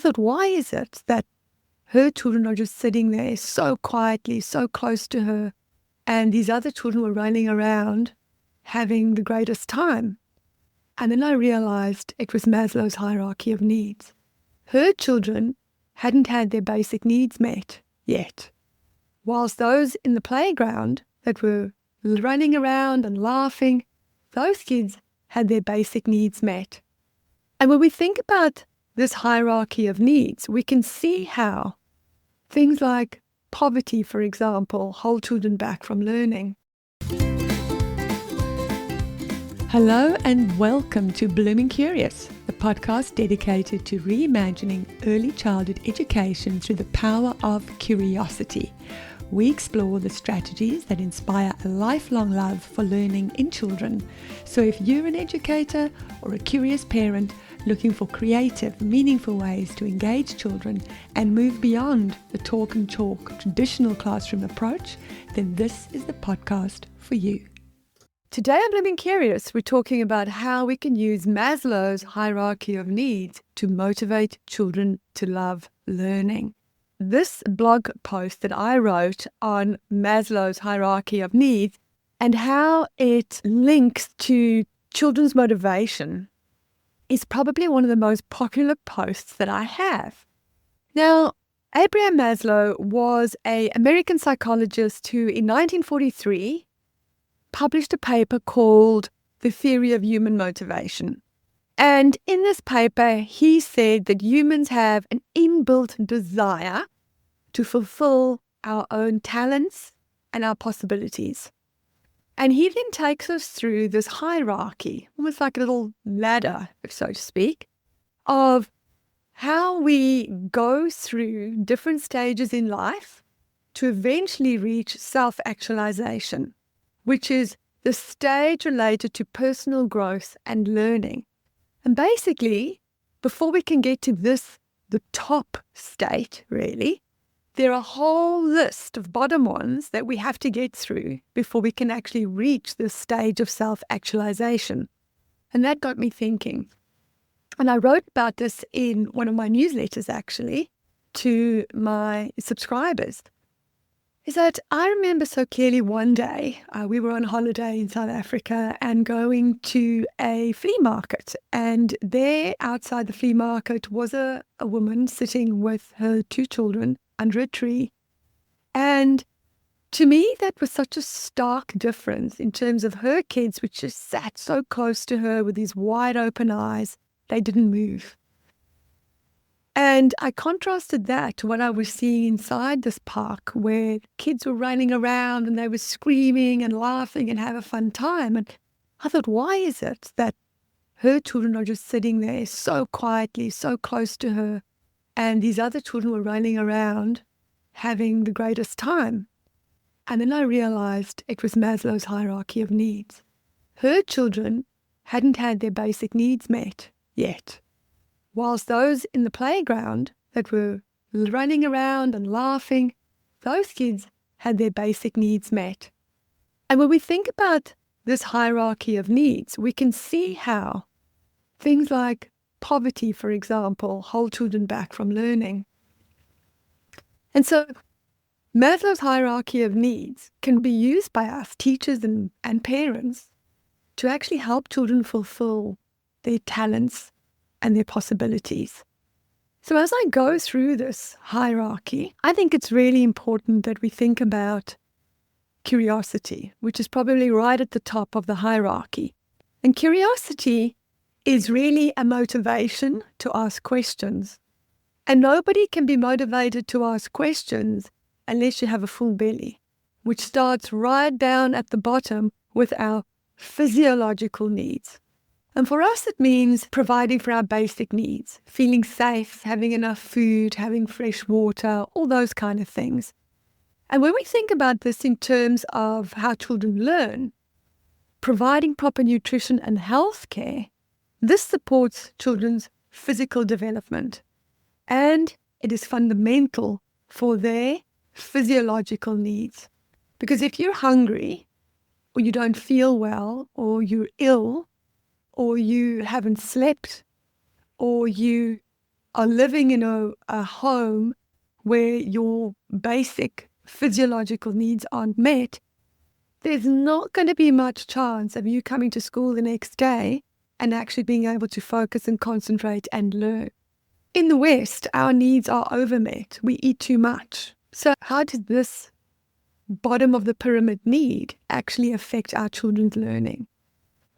thought, why is it that her children are just sitting there so quietly, so close to her, and these other children were running around having the greatest time? And then I realized it was Maslow's hierarchy of needs. Her children hadn't had their basic needs met yet, whilst those in the playground that were running around and laughing, those kids had their basic needs met. And when we think about this hierarchy of needs, we can see how things like poverty, for example, hold children back from learning. Hello and welcome to Blooming Curious, the podcast dedicated to reimagining early childhood education through the power of curiosity. We explore the strategies that inspire a lifelong love for learning in children. So if you're an educator or a curious parent looking for creative, meaningful ways to engage children and move beyond the talk and chalk traditional classroom approach, then this is the podcast for you. Today on Blooming Curious, we're talking about how we can use Maslow's hierarchy of needs to motivate children to love learning. This blog post that I wrote on Maslow's hierarchy of needs and how it links to children's motivation is probably one of the most popular posts that I have. Now, Abraham Maslow was an American psychologist who in 1943 published a paper called The Theory of Human Motivation. And in this paper, he said that humans have an inbuilt desire to fulfill our own talents and our possibilities. And he then takes us through this hierarchy, almost like a little ladder, so to speak, of how we go through different stages in life to eventually reach self-actualization, which is the stage related to personal growth and learning. And basically, before we can get to this, the top state, really, there are a whole list of bottom ones that we have to get through before we can actually reach this stage of self-actualization. And that got me thinking. And I wrote about this in one of my newsletters, actually, to my subscribers. Is that I remember so clearly one day we were on holiday in South Africa and going to a flea market. And there outside the flea market was a woman sitting with her two children under a tree. And to me, that was such a stark difference in terms of her kids, which just sat so close to her with these wide open eyes. They didn't move. And I contrasted that to what I was seeing inside this park where kids were running around and they were screaming and laughing and having a fun time. And I thought, why is it that her children are just sitting there so quietly, so close to her, and these other children were running around having the greatest time? And then I realized it was Maslow's hierarchy of needs. Her children hadn't had their basic needs met yet, whilst those in the playground that were running around and laughing, those kids had their basic needs met. And when we think about this hierarchy of needs, we can see how things like poverty, for example, hold children back from learning. And so Maslow's hierarchy of needs can be used by us, teachers and parents, to actually help children fulfill their talents and their possibilities. So as I go through this hierarchy, I think it's really important that we think about curiosity, which is probably right at the top of the hierarchy. And curiosity is really a motivation to ask questions. And nobody can be motivated to ask questions unless you have a full belly, which starts right down at the bottom with our physiological needs. And for us, it means providing for our basic needs, feeling safe, having enough food, having fresh water, all those kind of things. And when we think about this in terms of how children learn, providing proper nutrition and health care, this supports children's physical development. And it is fundamental for their physiological needs. Because if you're hungry, or you don't feel well, or you're ill, or you haven't slept, or you are living in a home where your basic physiological needs aren't met, there's not going to be much chance of you coming to school the next day and actually being able to focus and concentrate and learn. In the West, our needs are overmet. We eat too much. So how does this bottom of the pyramid need actually affect our children's learning?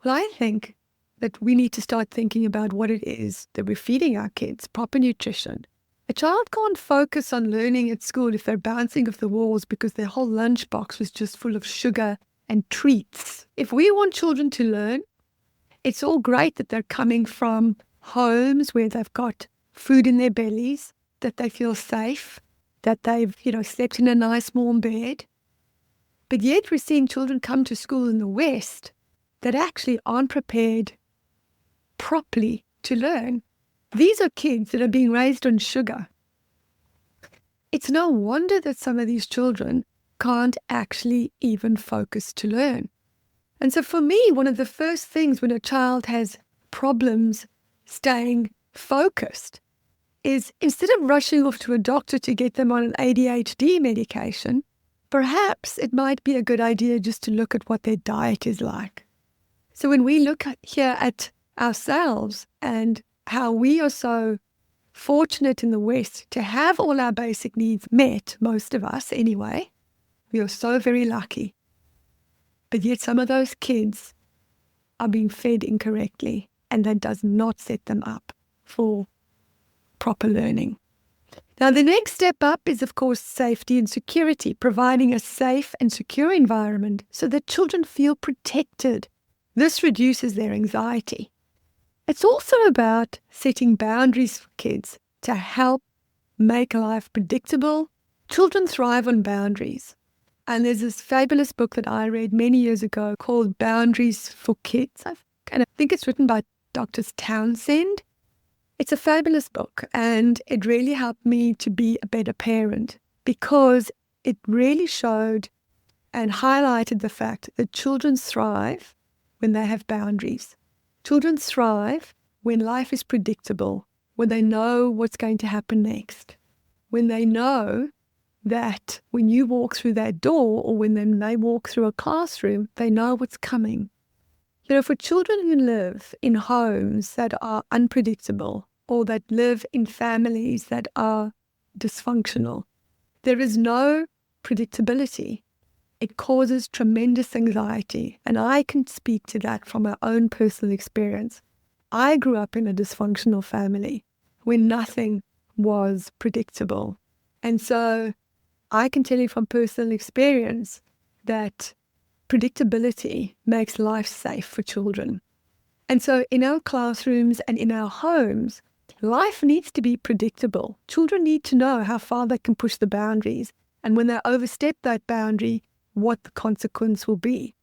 Well, I think that we need to start thinking about what it is that we're feeding our kids, proper nutrition. A child can't focus on learning at school if they're bouncing off the walls because their whole lunchbox was just full of sugar and treats. If we want children to learn, it's all great that they're coming from homes where they've got food in their bellies, that they feel safe, that they've, slept in a nice warm bed. But yet we're seeing children come to school in the West that actually aren't prepared properly to learn. These are kids that are being raised on sugar. It's no wonder that some of these children can't actually even focus to learn. And so for me, one of the first things when a child has problems staying focused is, instead of rushing off to a doctor to get them on an ADHD medication, perhaps it might be a good idea just to look at what their diet is like. So when we look here at ourselves and how we are so fortunate in the West to have all our basic needs met, most of us anyway, we are so very lucky. But yet some of those kids are being fed incorrectly, and that does not set them up for proper learning. Now, the next step up is, of course, safety and security, providing a safe and secure environment so that children feel protected. This reduces their anxiety. It's also about setting boundaries for kids to help make life predictable. Children thrive on boundaries. And there's this fabulous book that I read many years ago called Boundaries for Kids. I think it's written by Dr. Townsend. It's a fabulous book, and it really helped me to be a better parent because it really showed and highlighted the fact that children thrive when they have boundaries. Children thrive when life is predictable, when they know what's going to happen next, when they know that when you walk through that door or when they walk through a classroom, they know what's coming. For children who live in homes that are unpredictable or that live in families that are dysfunctional, there is no predictability. It causes tremendous anxiety, and I can speak to that from my own personal experience. I grew up in a dysfunctional family where nothing was predictable. And so I can tell you from personal experience that predictability makes life safe for children. And so in our classrooms and in our homes, life needs to be predictable. Children need to know how far they can push the boundaries, and when they overstep that boundary, what the consequence will be.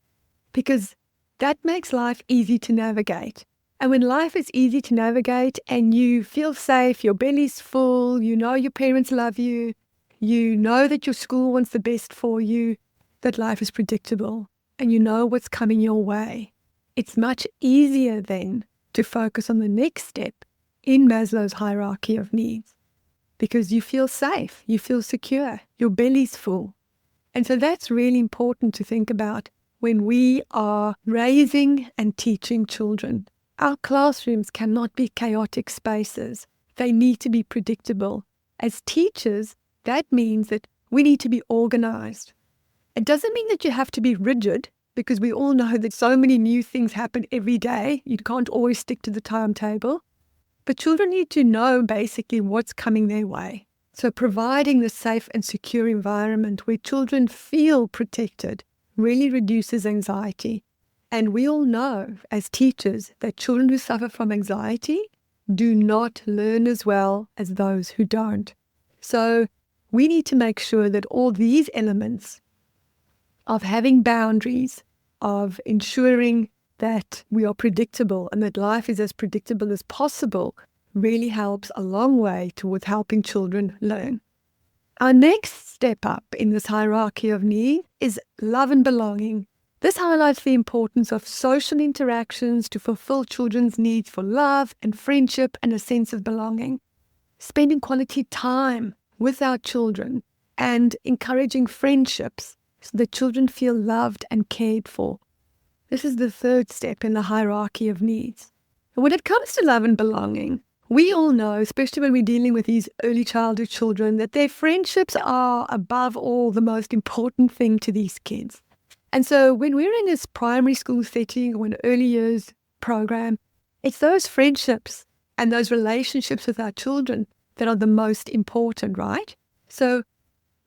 Because that makes life easy to navigate. And when life is easy to navigate and you feel safe, your belly's full, you know your parents love you, you know that your school wants the best for you, that life is predictable, and you know what's coming your way. It's much easier then to focus on the next step in Maslow's hierarchy of needs, because you feel safe, you feel secure, your belly's full. And so that's really important to think about when we are raising and teaching children. Our classrooms cannot be chaotic spaces. They need to be predictable. As teachers, that means that we need to be organized. It doesn't mean that you have to be rigid, because we all know that so many new things happen every day. You can't always stick to the timetable. But children need to know basically what's coming their way. So providing the safe and secure environment where children feel protected really reduces anxiety. And we all know as teachers that children who suffer from anxiety do not learn as well as those who don't. So we need to make sure that all these elements of having boundaries, of ensuring that we are predictable and that life is as predictable as possible, really helps a long way towards helping children learn. Our next step up in this hierarchy of need is love and belonging. This highlights the importance of social interactions to fulfill children's needs for love and friendship and a sense of belonging. spending quality time with our children and encouraging friendships so that children feel loved and cared for. This is the third step in the hierarchy of needs. And when it comes to love and belonging, we all know, especially when we're dealing with these early childhood children, that their friendships are above all the most important thing to these kids. And so when we're in this primary school setting or an early years program, it's those friendships and those relationships with our children that are the most important, right? So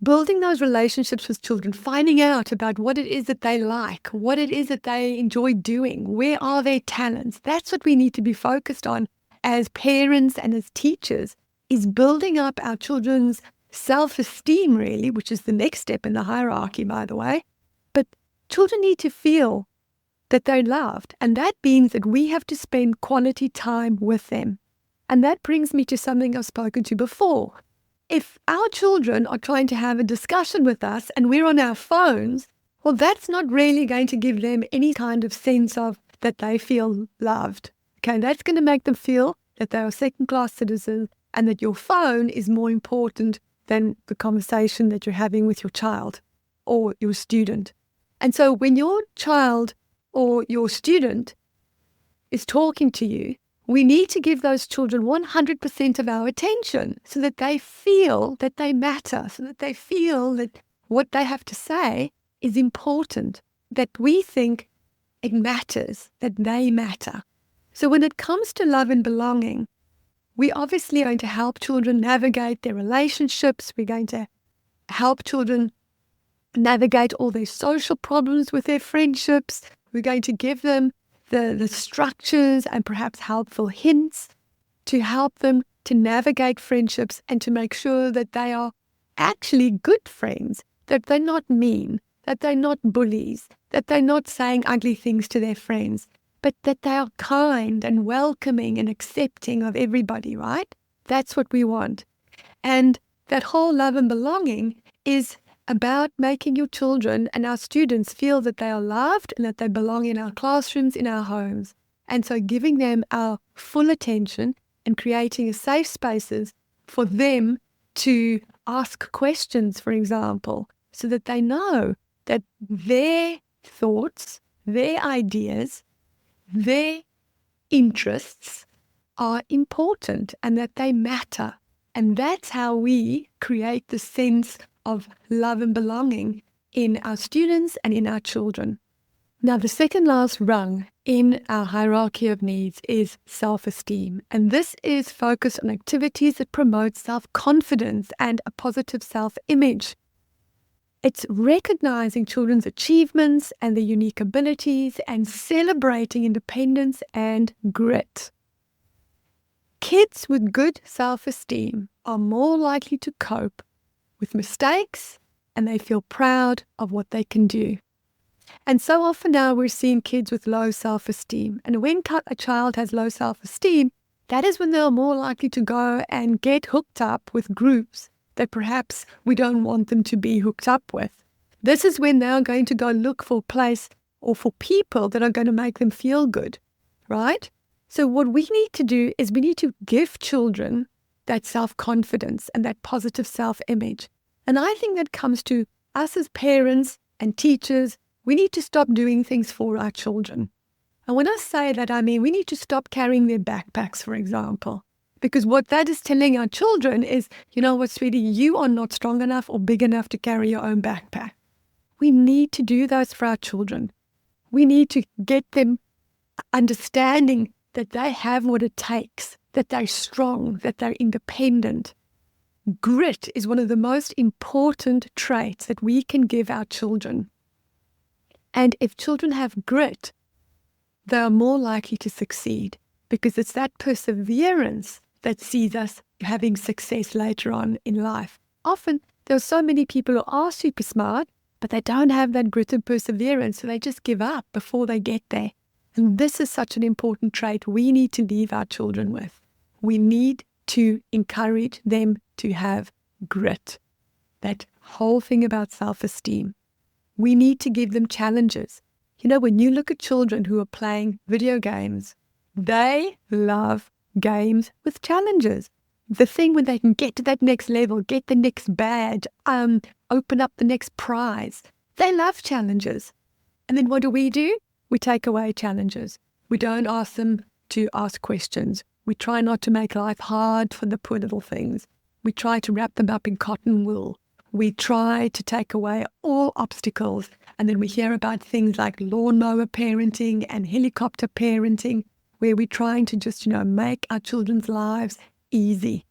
building those relationships with children, finding out about what it is that they like, what it is that they enjoy doing, where are their talents. That's what we need to be focused on as parents and as teachers, is building up our children's self-esteem, really, which is the next step in the hierarchy, by the way. But children need to feel that they're loved, and that means that we have to spend quality time with them. And that brings me to something I've spoken to before. If our children are trying to have a discussion with us and we're on our phones, well, that's not really going to give them any kind of sense of that they feel loved. Okay, that's going to make them feel that they are second-class citizens and that your phone is more important than the conversation that you're having with your child or your student. And so when your child or your student is talking to you, we need to give those children 100% of our attention so that they feel that they matter, so that they feel that what they have to say is important, that we think it matters, that they matter. So when it comes to love and belonging, we obviously are going to help children navigate their relationships. We're going to help children navigate all their social problems with their friendships. We're going to give them the structures and perhaps helpful hints to help them to navigate friendships and to make sure that they are actually good friends, that they're not mean, that they're not bullies, that they're not saying ugly things to their friends, but that they are kind and welcoming and accepting of everybody, right? That's what we want. And that whole love and belonging is about making your children and our students feel that they are loved and that they belong in our classrooms, in our homes. And so giving them our full attention and creating a safe spaces for them to ask questions, for example, so that they know that their thoughts, their ideas, their interests are important and that they matter. And that's how we create the sense of love and belonging in our students and in our children. Now, the second last rung in our hierarchy of needs is self-esteem. And this is focused on activities that promote self-confidence and a positive self-image. It's recognizing children's achievements and their unique abilities and celebrating independence and grit. Kids with good self-esteem are more likely to cope with mistakes, and they feel proud of what they can do. And so often now we're seeing kids with low self-esteem. And when a child has low self-esteem, that is when they're more likely to go and get hooked up with groups that perhaps we don't want them to be hooked up with. This is when they're going to go look for a place or for people that are going to make them feel good, right? So what we need to do is we need to give children that self-confidence and that positive self-image. And I think that comes to us as parents and teachers. We need to stop doing things for our children. And when I say that, I mean we need to stop carrying their backpacks, for example. Because what that is telling our children is, you know what, sweetie, you are not strong enough or big enough to carry your own backpack. We need to do those for our children. We need to get them understanding that they have what it takes, that they're strong, that they're independent. Grit is one of the most important traits that we can give our children. And if children have grit, they are more likely to succeed because it's that perseverance that sees us having success later on in life. Often, there are so many people who are super smart, but they don't have that grit and perseverance, so they just give up before they get there. And this is such an important trait we need to leave our children with. We need to encourage them to have grit. That whole thing about self-esteem. We need to give them challenges. You know, when you look at children who are playing video games, they love games with challenges. the thing when they can get to that next level, get the next badge, open up the next prize. They love challenges. And then what do? We take away challenges. We don't ask them to ask questions. We try not to make life hard for the poor little things. We try to wrap them up in cotton wool. We try to take away all obstacles. And then we hear about things like lawnmower parenting and helicopter parenting, where we're trying to just, make our children's lives easy.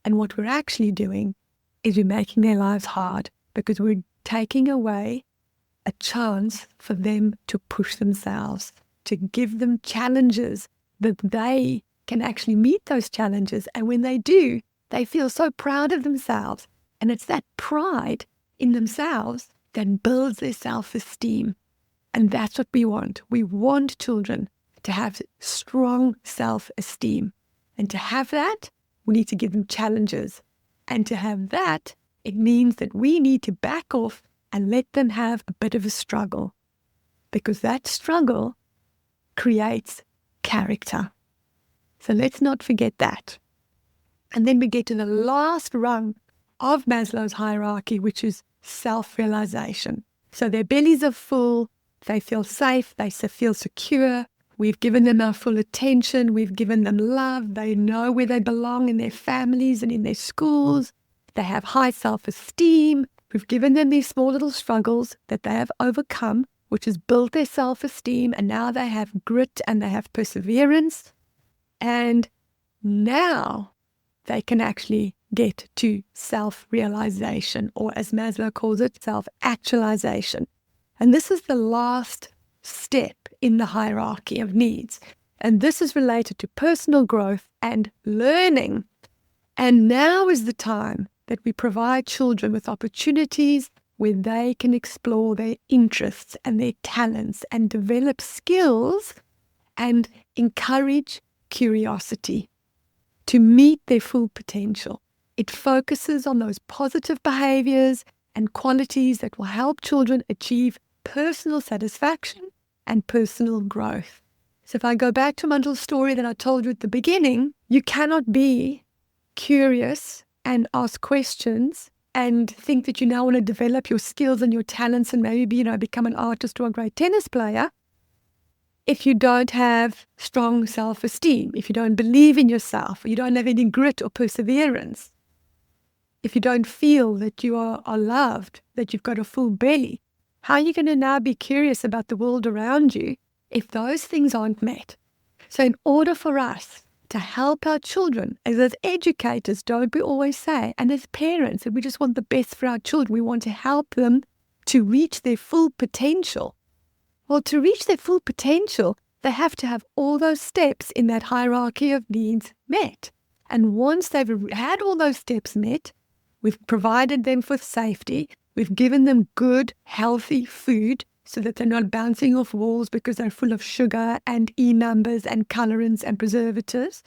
And what we're actually doing is we're making their lives hard, because we're taking away a chance for them to push themselves, to give them challenges that they can actually meet those challenges. And when they do, they feel so proud of themselves. And it's that pride in themselves that builds their self-esteem. And that's what we want. We want children to have strong self-esteem. And to have that, we need to give them challenges. And to have that, it means that we need to back off and let them have a bit of a struggle, because that struggle creates character. So let's not forget that. And then we get to the last rung of Maslow's hierarchy, which is self-realization. So their bellies are full, they feel safe, they feel secure. We've given them our full attention, we've given them love, they know where they belong in their families and in their schools. They have high self-esteem. We've given them these small little struggles that they have overcome, which has built their self-esteem, and now they have grit and they have perseverance. And now they can actually get to self-realization, or as Maslow calls it, self-actualization. And this is the last step in the hierarchy of needs. And this is related to personal growth and learning. And now is the time that we provide children with opportunities where they can explore their interests and their talents and develop skills and encourage curiosity to meet their full potential. It focuses on those positive behaviors and qualities that will help children achieve personal satisfaction and personal growth. So if I go back to my little story that I told you at the beginning, you cannot be curious and ask questions and think that you now want to develop your skills and your talents and maybe, become an artist or a great tennis player if you don't have strong self-esteem, if you don't believe in yourself, or you don't have any grit or perseverance, if you don't feel that you are loved, that you've got a full belly. How are you going to now be curious about the world around you if those things aren't met? So in order for us to help our children, as educators, don't we always say, and as parents, that we just want the best for our children, we want to help them to reach their full potential. Well, to reach their full potential, they have to have all those steps in that hierarchy of needs met. And once they've had all those steps met, we've provided them with safety, we've given them good, healthy food so that they're not bouncing off walls because they're full of sugar and E-numbers and colorants and preservatives.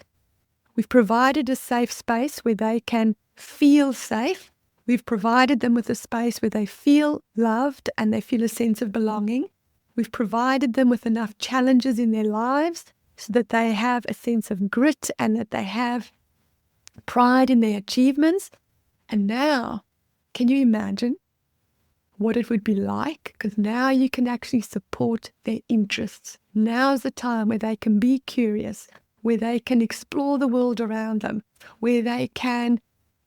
We've provided a safe space where they can feel safe. We've provided them with a space where they feel loved and they feel a sense of belonging. We've provided them with enough challenges in their lives so that they have a sense of grit and that they have pride in their achievements. And now, can you imagine what it would be like? Because now you can actually support their interests. Now's the time where they can be curious, where they can explore the world around them, where they can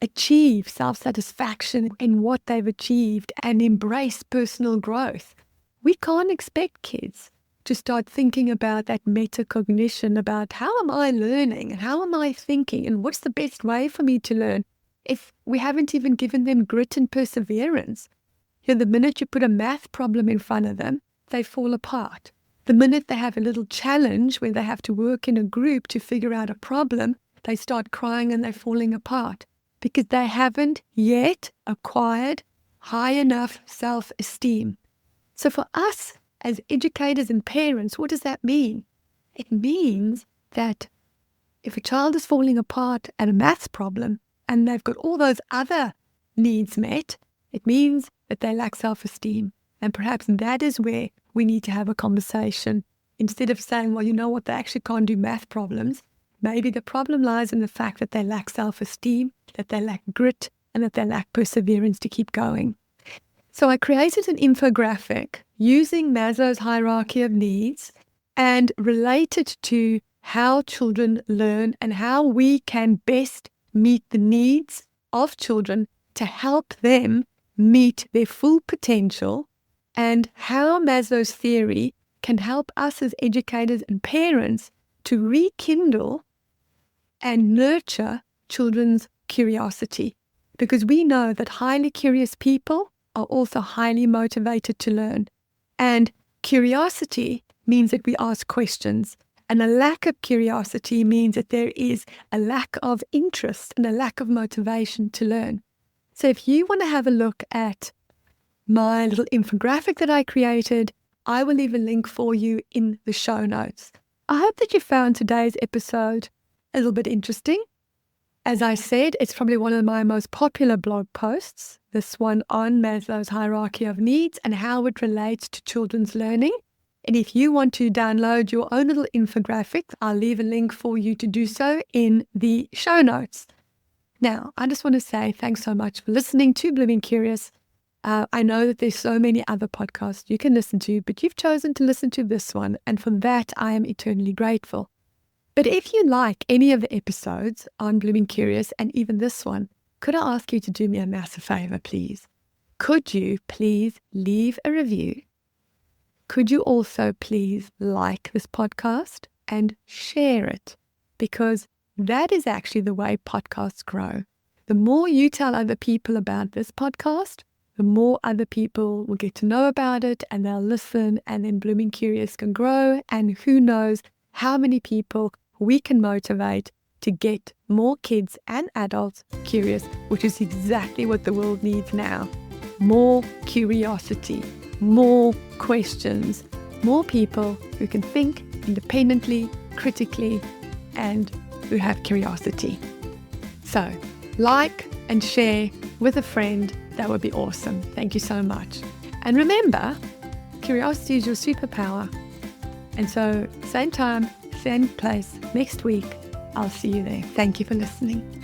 achieve self-satisfaction in what they've achieved and embrace personal growth. We can't expect kids to start thinking about that metacognition, about how am I learning and how am I thinking and what's the best way for me to learn, if we haven't even given them grit and perseverance. The minute you put a math problem in front of them, they fall apart. The minute they have a little challenge where they have to work in a group to figure out a problem, they start crying and they're falling apart because they haven't yet acquired high enough self-esteem. So for us as educators and parents, what does that mean? It means that if a child is falling apart at a maths problem and they've got all those other needs met, it means that they lack self-esteem. And perhaps that is where we need to have a conversation. Instead of saying, well, you know what, they actually can't do math problems, maybe the problem lies in the fact that they lack self-esteem, that they lack grit, and that they lack perseverance to keep going. So I created an infographic using Maslow's hierarchy of needs and related to how children learn and how we can best meet the needs of children to help them meet their full potential, and how Maslow's theory can help us as educators and parents to rekindle and nurture children's curiosity. Because we know that highly curious people are also highly motivated to learn. And curiosity means that we ask questions. And a lack of curiosity means that there is a lack of interest and a lack of motivation to learn. So if you want to have a look at my little infographic that I created, I will leave a link for you in the show notes. I hope that you found today's episode a little bit interesting. As I said, it's probably one of my most popular blog posts, this one on Maslow's hierarchy of needs and how it relates to children's learning. And if you want to download your own little infographic, I'll leave a link for you to do so in the show notes. Now, I just want to say thanks so much for listening to Blooming Curious. I know that there's so many other podcasts you can listen to, but you've chosen to listen to this one, and for that, I am eternally grateful. But if you like any of the episodes on Blooming Curious, and even this one, could I ask you to do me a massive favor, please? Could you please leave a review? Could you also please like this podcast and share it? Because that is actually the way podcasts grow. The more you tell other people about this podcast, the more other people will get to know about it and they'll listen, and then Blooming Curious can grow, and who knows how many people we can motivate to get more kids and adults curious, which is exactly what the world needs now. More curiosity, more questions, more people who can think independently, critically, and who have curiosity. So, like and share with a friend. That would be awesome. Thank you so much. And remember, curiosity is your superpower. And so, same time, same place, next week, I'll see you there. Thank you for listening.